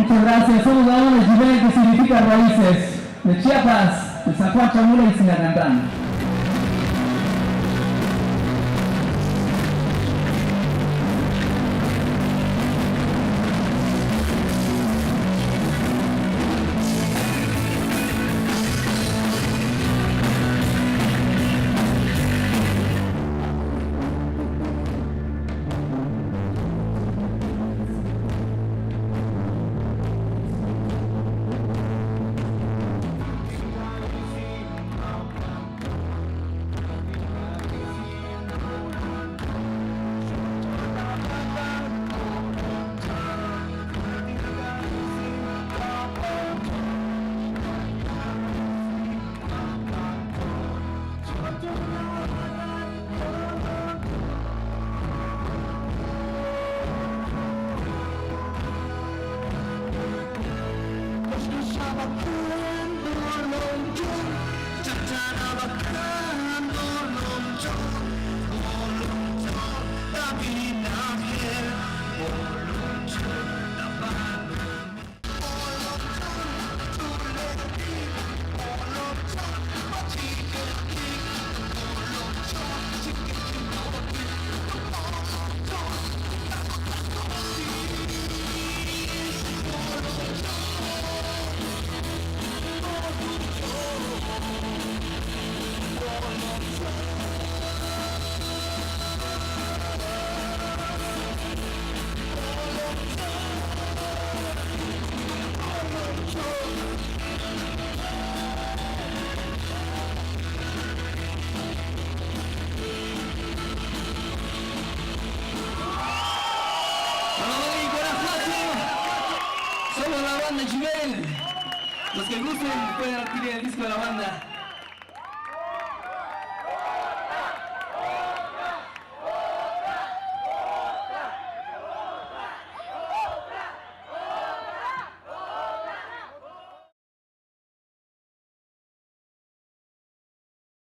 Muchas gracias. Somos la banda Jibel, que significa raíces. De Chiapas, de San Juan Chamula y Sinacantán. Somos la banda Jibel. Los que gusten pueden adquirir el disco de la banda.